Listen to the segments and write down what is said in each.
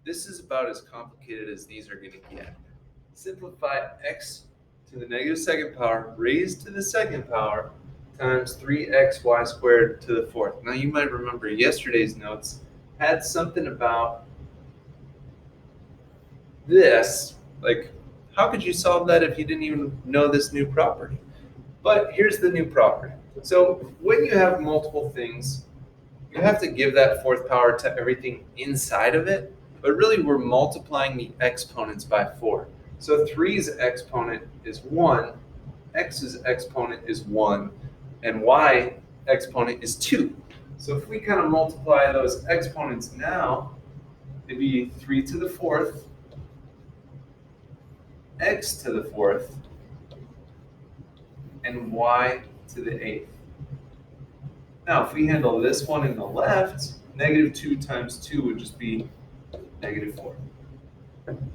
This is about as complicated as these are going to get. Simplify x to the negative second power raised to the second power times 3xy squared to the fourth. Now you might remember yesterday's notes had something about this, like how could you solve that if you didn't even know this new property? But here's the new property. So when you have multiple things, you have to give that fourth power to everything inside of it, but really we're multiplying the exponents by 4. So 3's exponent is 1, x's exponent is 1, and y exponent is 2. So if we kind of multiply those exponents now, it'd be 3 to the fourth, x to the fourth, and y to the eighth. Now, if we handle this one in the left, negative 2 times 2 would just be negative 4.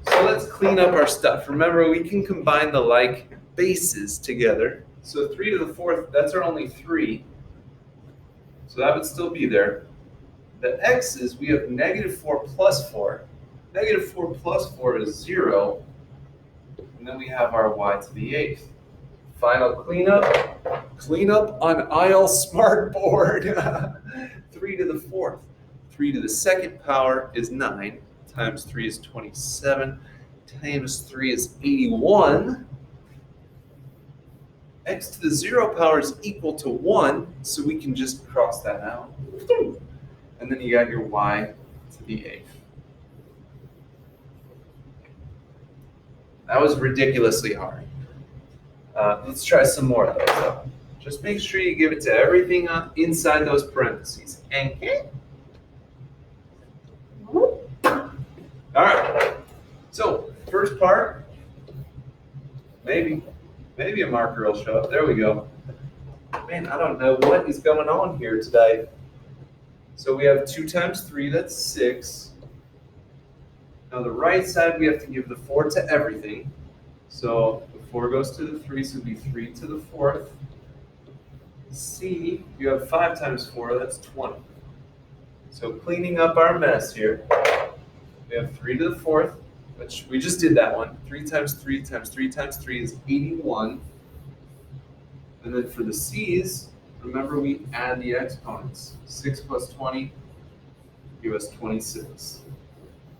So let's clean up our stuff. Remember, we can combine the like bases together. So 3 to the fourth, that's our only 3. So that would still be there. The x's, we have negative 4 plus 4. Negative 4 plus 4 is 0. And then we have our y to the eighth. Final cleanup. Cleanup on aisle smartboard. 3 to the fourth. 3 to the second power is 9. Times 3 is 27. Times 3 is 81. X to the 0 power is equal to 1, so we can just cross that out. And then you got your y to the eighth. That was ridiculously hard. Let's try some more of those, though. Just make sure you give it to everything inside those parentheses. Okay? All right. So, first part, maybe a marker will show up. There we go. Man, I don't know what is going on here today. So we have 2 times 3, that's 6. Now the right side, we have to give the 4 to everything. So the 4 goes to the 3, so it would be 3 to the fourth. C, you have 5 times 4, that's 20. So cleaning up our mess here, we have 3 to the fourth, which we just did that one. 3 times 3 times 3 times 3 is 81. And then for the C's, remember we add the exponents. 6 plus 20 give us 26.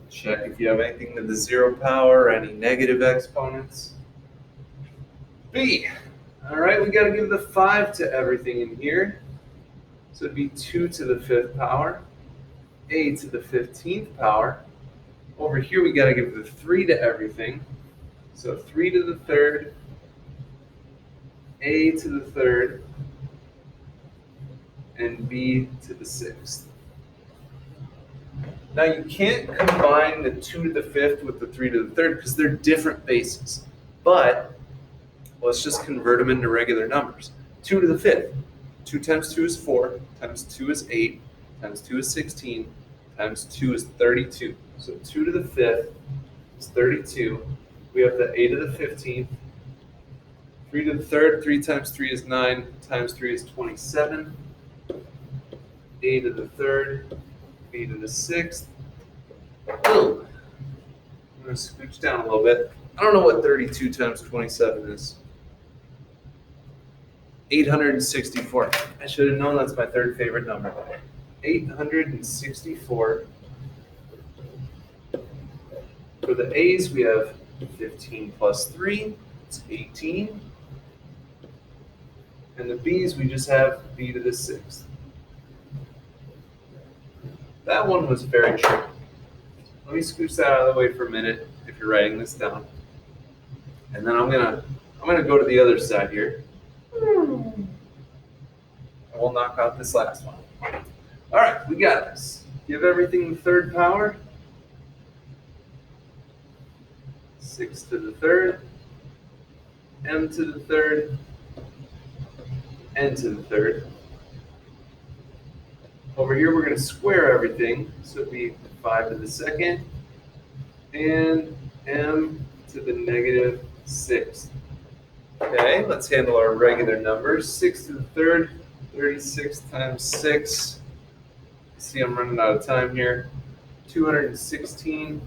Check if you have anything to the 0 power or any negative exponents. B. All right, we got to give the 5 to everything in here. So it'd be 2 to the 5th power, a to the 15th power. Over here, we got to give the 3 to everything. So 3 to the 3rd, a to the 3rd, and b to the 6th. Now you can't combine the 2 to the 5th with the 3 to the 3rd because they're different bases. But let's just convert them into regular numbers. 2 to the 5th. 2 times 2 is 4, times 2 is 8, times 2 is 16, times 2 is 32. So 2 to the 5th is 32. We have the a to the 15th. 3 to the 3rd, 3 times 3 is 9, times 3 is 27. A to the 3rd, b to the 6th. Boom. I'm going to scooch down a little bit. I don't know what 32 times 27 is. 864. I should have known that's my third favorite number. 864. For the A's, we have 15 plus 3. It's 18. And the B's, we just have b to the 6th. That one was very tricky. Let me scooch that out of the way for a minute if you're writing this down. And then I'm gonna go to the other side here. And we'll knock out this last one. All right, we got this. Give everything the 3rd power. 6 to the 3rd, m to the 3rd, n to the 3rd. Over here, we're going to square everything. So it'd be 5 to the 2nd, and m to the negative 6th. Okay, let's handle our regular numbers. 6 to the 3rd, 36 times 6. See, I'm running out of time here. 216